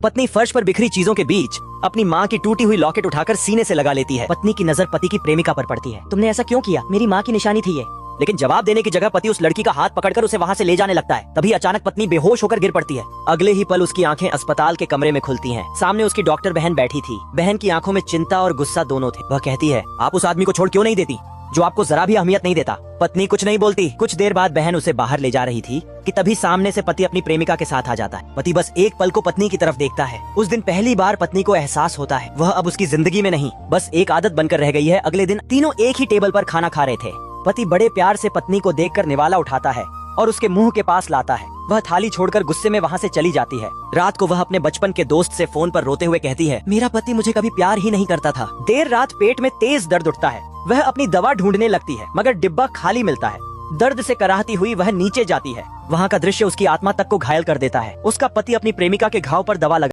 पत्नी फर्श पर बिखरी चीजों के बीच अपनी माँ की टूटी हुई लॉकेट उठाकर सीने से लगा लेती है। पत्नी की नजर पति की प्रेमिका पर पड़ती है। तुमने ऐसा क्यों किया? मेरी माँ की निशानी थी ये। लेकिन जवाब देने की जगह पति उस लड़की का हाथ पकड़कर उसे वहाँ से ले जाने लगता है। तभी अचानक पत्नी बेहोश होकर गिर पड़ती है। अगले ही पल उसकी आंखें अस्पताल के कमरे में खुलती हैं। सामने उसकी डॉक्टर बहन बैठी थी। बहन की आंखों में चिंता और गुस्सा दोनों थे। वह कहती है, आप उस आदमी को छोड़ क्यों नहीं देती जो आपको जरा भी अहमियत नहीं देता? पत्नी कुछ नहीं बोलती। कुछ देर बाद बहन उसे बाहर ले जा रही थी कि तभी सामने से पति अपनी प्रेमिका के साथ आ जाता है। पति बस एक पल को पत्नी की तरफ देखता है। उस दिन पहली बार पत्नी को एहसास होता है वह अब उसकी जिंदगी में नहीं, बस एक आदत बनकर रह गई है। अगले दिन तीनों एक ही टेबल पर खाना खा रहे थे। पति बड़े प्यार से पत्नी को देखकर निवाला उठाता है और उसके मुंह के पास लाता है। वह थाली छोड़कर गुस्से में वहाँ से चली जाती है। रात को वह अपने बचपन के दोस्त से फोन पर रोते हुए कहती है, मेरा पति मुझे कभी प्यार ही नहीं करता था। देर रात पेट में तेज दर्द उठता है। वह अपनी दवा ढूंढने लगती है मगर डिब्बा खाली मिलता है। दर्द से कराहती हुई वह नीचे जाती है। वहाँ का दृश्य उसकी आत्मा तक को घायल कर देता है। उसका पति अपनी प्रेमिका के घाव पर दवा लगा